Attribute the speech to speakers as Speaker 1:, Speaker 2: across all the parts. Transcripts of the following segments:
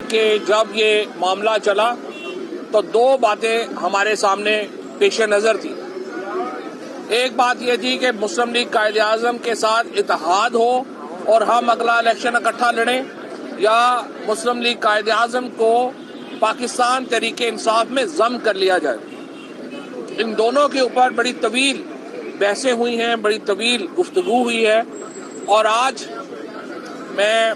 Speaker 1: کہ جب یہ معاملہ چلا تو دو باتیں ہمارے سامنے پیش نظر تھی. ایک بات یہ تھی کہ مسلم لیگ قائد اعظم کے ساتھ اتحاد ہو اور ہم اگلا الیکشن اکٹھا لڑیں، یا مسلم لیگ قائد اعظم کو پاکستان تحریک انصاف میں ضم کر لیا جائے. ان دونوں کے اوپر بڑی طویل بحثیں ہوئی ہیں، بڑی طویل گفتگو ہوئی ہے، اور آج میں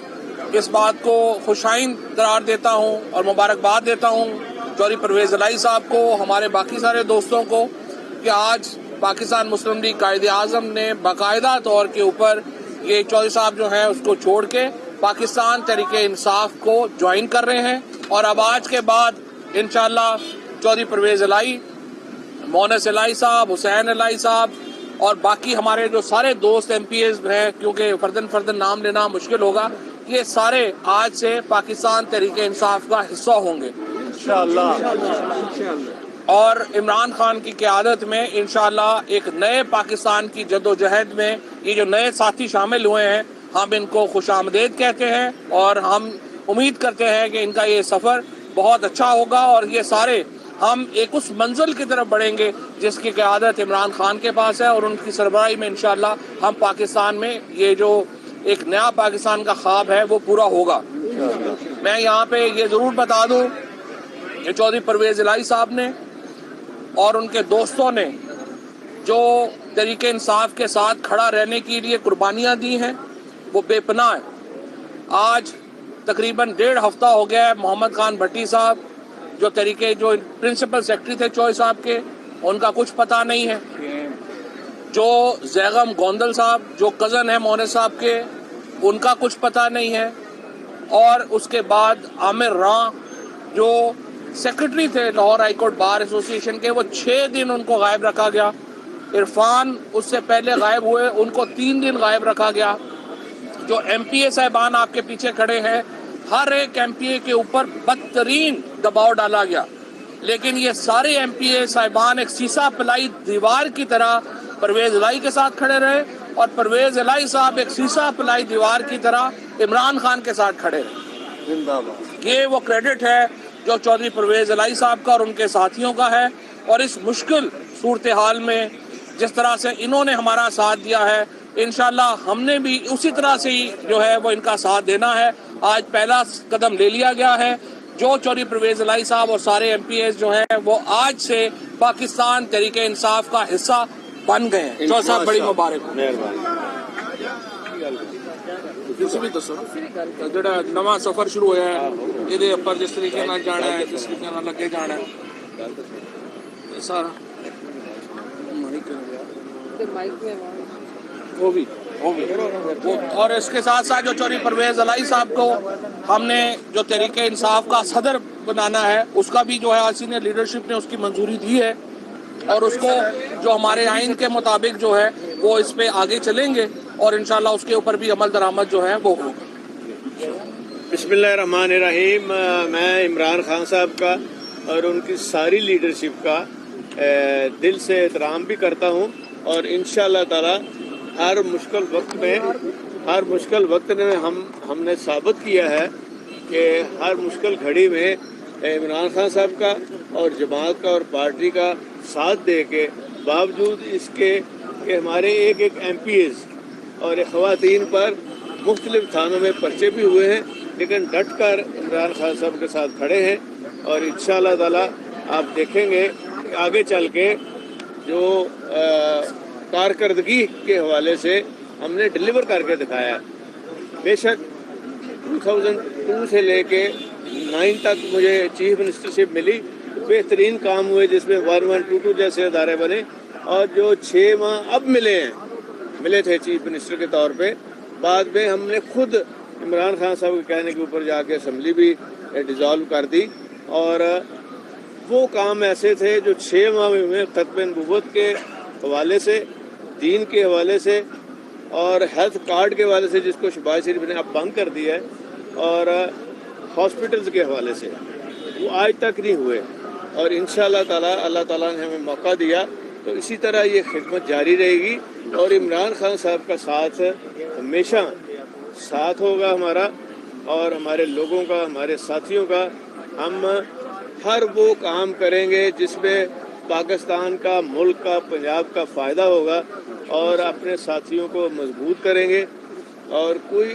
Speaker 1: اس بات کو خوش آئند قرار دیتا ہوں اور مبارکباد دیتا ہوں چودھری پرویز الہی صاحب کو، ہمارے باقی سارے دوستوں کو، کہ آج پاکستان مسلم لیگ قائد اعظم نے باقاعدہ طور کے اوپر یہ چودھری صاحب جو ہیں اس کو چھوڑ کے پاکستان تحریک انصاف کو جوائن کر رہے ہیں. اور اب آج کے بعد انشاءاللہ چودھری پرویز الہی، مونس الہی صاحب، حسین الہی صاحب اور باقی ہمارے جو سارے دوست ایم پی ایز ہیں، کیونکہ فردن نام لینا مشکل ہوگا، یہ سارے آج سے پاکستان تحریک انصاف کا حصہ ہوں گے انشاءاللہ. اور عمران خان کی قیادت میں انشاءاللہ ایک نئے پاکستان کی جد و جہد میں یہ جو نئے ساتھی شامل ہوئے ہیں، ہم ان کو خوش آمدید کہتے ہیں، اور ہم امید کرتے ہیں کہ ان کا یہ سفر بہت اچھا ہوگا، اور یہ سارے ہم ایک اس منزل کی طرف بڑھیں گے جس کی قیادت عمران خان کے پاس ہے، اور ان کی سربراہی میں انشاءاللہ ہم پاکستان میں یہ جو ایک نیا پاکستان کا خواب ہے وہ پورا ہوگا. میں یہاں پہ یہ ضرور بتا دوں کہ چودھری پرویز الہی صاحب نے اور ان کے دوستوں نے جو تحریک انصاف کے ساتھ کھڑا رہنے کے لیے قربانیاں دی ہیں وہ بے پناہ ہیں. آج تقریباً 1.5 ہفتہ ہو گیا ہے محمد خان بھٹی صاحب جو پرنسپل سیکرٹری تھے چودھری صاحب کے، ان کا کچھ پتہ نہیں ہے. جو زیغم گوندل صاحب جو کزن ہیں مونس صاحب کے، ان کا کچھ پتہ نہیں ہے. اور اس کے بعد عامر راں جو سیکرٹری تھے لاہور ہائی کورٹ بار ایسوسی ایشن کے، وہ 6 دن ان کو غائب رکھا گیا. عرفان اس سے پہلے غائب ہوئے، ان کو 3 دن غائب رکھا گیا. جو ایم پی اے صاحبان آپ کے پیچھے کھڑے ہیں، ہر ایک ایم پی اے کے اوپر بدترین دباؤ ڈالا گیا، لیکن یہ سارے ایم پی اے صاحبان ایک سیسا پلائی دیوار کی طرح پرویز الہی کے ساتھ کھڑے رہے، اور پرویز الہی صاحب ایک سیسا پلائی دیوار کی طرح عمران خان کے ساتھ کھڑے رہے. یہ وہ کریڈٹ ہے جو چودھری پرویز الہی صاحب کا اور ان کے ساتھیوں کا ہے. اور اس مشکل صورتحال میں جس طرح سے انہوں نے ہمارا ساتھ دیا ہے، انشاءاللہ ہم نے بھی اسی طرح سے ہی جو ہے وہ ان کا ساتھ دینا ہے. آج پہلا قدم لے لیا گیا ہے. جو چودھری پرویز الہی صاحب اور سارے ایم پی ایز جو ہیں وہ آج سے پاکستان تحریک انصاف کا حصہ بن گئے ہیں. چودھری صاحب بڑی مبارک. جڑا نواں سفر شروع ہوا ہے یہ اوپر جس طریقے نال جانا ہے، جس طریقے نال لگے جانا ہے سارا وہ بھی. اور اس کے ساتھ ساتھ جو چودھری پرویز الہی صاحب کو ہم نے جو تحریک انصاف کا صدر بنانا ہے، اس کا بھی جو ہے سینئر لیڈرشپ نے اس کی منظوری دی ہے، اور اس کو جو ہمارے آئین کے مطابق جو ہے وہ اس پہ آگے چلیں گے، اور انشاءاللہ اس کے اوپر بھی عمل درآمد جو ہے وہ ہوگا.
Speaker 2: بسم اللہ الرحمن الرحیم. میں عمران خان صاحب کا اور ان کی ساری لیڈرشپ کا دل سے احترام بھی کرتا ہوں، اور انشاءاللہ تعالی ہر مشکل وقت میں ہم نے ثابت کیا ہے کہ ہر مشکل گھڑی میں عمران خان صاحب کا اور جماعت کا اور پارٹی کا ساتھ دے کے، باوجود اس کے کہ ہمارے ایک ایم پی ایز اور خواتین پر مختلف تھانوں میں پرچے بھی ہوئے ہیں، لیکن ڈٹ کر عمران خان صاحب کے ساتھ کھڑے ہیں. اور انشاءاللہ تعالی آپ دیکھیں گے کہ آگے چل کے جو کارکردگی کے حوالے سے ہم نے ڈلیور کر کے دکھایا ہے. بے شک 2002 سے لے کے 9 تک مجھے چیف منسٹرشپ ملی، بہترین کام ہوئے جس میں 1122 جیسے ادارے بنے، اور جو 6 ماہ اب ملے تھے چیف منسٹر کے طور پہ، بعد میں ہم نے خود عمران خان صاحب کے کہنے کے اوپر جا کے اسمبلی بھی ڈیزالو کر دی. اور وہ کام ایسے تھے جو 6 ماہ میں ختم نبوت کے حوالے سے، دین کے حوالے سے، اور ہیلتھ کارڈ کے حوالے سے جس کو شہباز شریف نے اب بند کر دیا ہے، اور ہاسپٹلز کے حوالے سے وہ آج تک نہیں ہوئے. اور انشاءاللہ تعالی اللہ تعالیٰ نے ہمیں موقع دیا تو اسی طرح یہ خدمت جاری رہے گی، اور عمران خان صاحب کا ساتھ ہمیشہ ساتھ ہوگا ہمارا. اور ہمارے لوگوں کا, ہمارے ساتھیوں کا. ہم ہر وہ کام کریں گے جس میں پاکستان کا, ملک کا, پنجاب کا فائدہ ہوگا, اور اپنے ساتھیوں کو مضبوط کریں گے. اور کوئی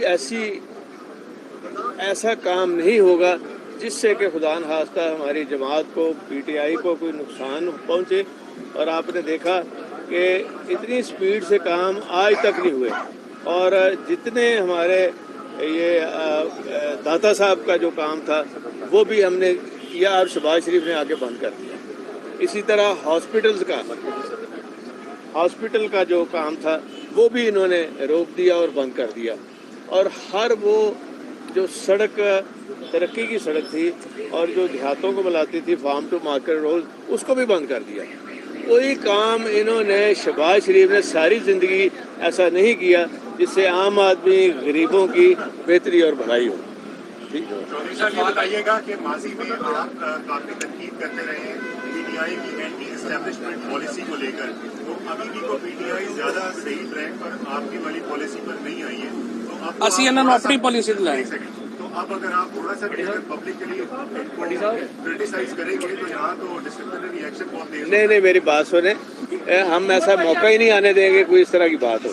Speaker 2: ایسا کام نہیں ہوگا جس سے کہ خدا نخواستہ ہماری جماعت کو, پی ٹی آئی کو کوئی نقصان پہنچے. اور آپ نے دیکھا کہ اتنی سپیڈ سے کام آج تک نہیں ہوئے, اور جتنے ہمارے یہ داتا صاحب کا جو کام تھا وہ بھی ہم نے کیا اور شہباز شریف نے آگے بند کر دیا. اسی طرح ہاسپٹل کا جو کام تھا وہ بھی انہوں نے روک دیا اور بند کر دیا. اور ہر وہ جو سڑک, ترقی کی سڑک تھی اور جو دیہاتوں کو ملاتی تھی, فارم ٹو مارکیٹ روڈ, اس کو بھی بند کر دیا. کوئی کام انہوں نے, شہباز شریف نے ساری زندگی ایسا نہیں کیا جس سے عام آدمی, غریبوں کی بہتری اور بھلائی ہو.
Speaker 3: چودھری صاحب یہ بتائیے گا کہ ماضی میں آپ کافی تنقید کرتے رہے ہیں پی ٹی آئی کی اینٹی اسٹیبلشمنٹ پالیسی کو لے کر, تو ابھی بھی کو پی ٹی آئی زیادہ صحیح ٹریک پر آپ کی والی پالیسی پر نہیں آئی ہے, تو اب
Speaker 1: اسی انہوں اپنی پالیسی لائیں.
Speaker 3: تو اب اگر آپ تھوڑا سا پبلکلی کرٹیسائز کریں گے تو یہاں تو ڈسپلنری ایکشن بہت دیر.
Speaker 2: نہیں, میری بات سنیں, ہم ایسا موقع ہی نہیں آنے دیں گے کوئی اس طرح کی بات ہو.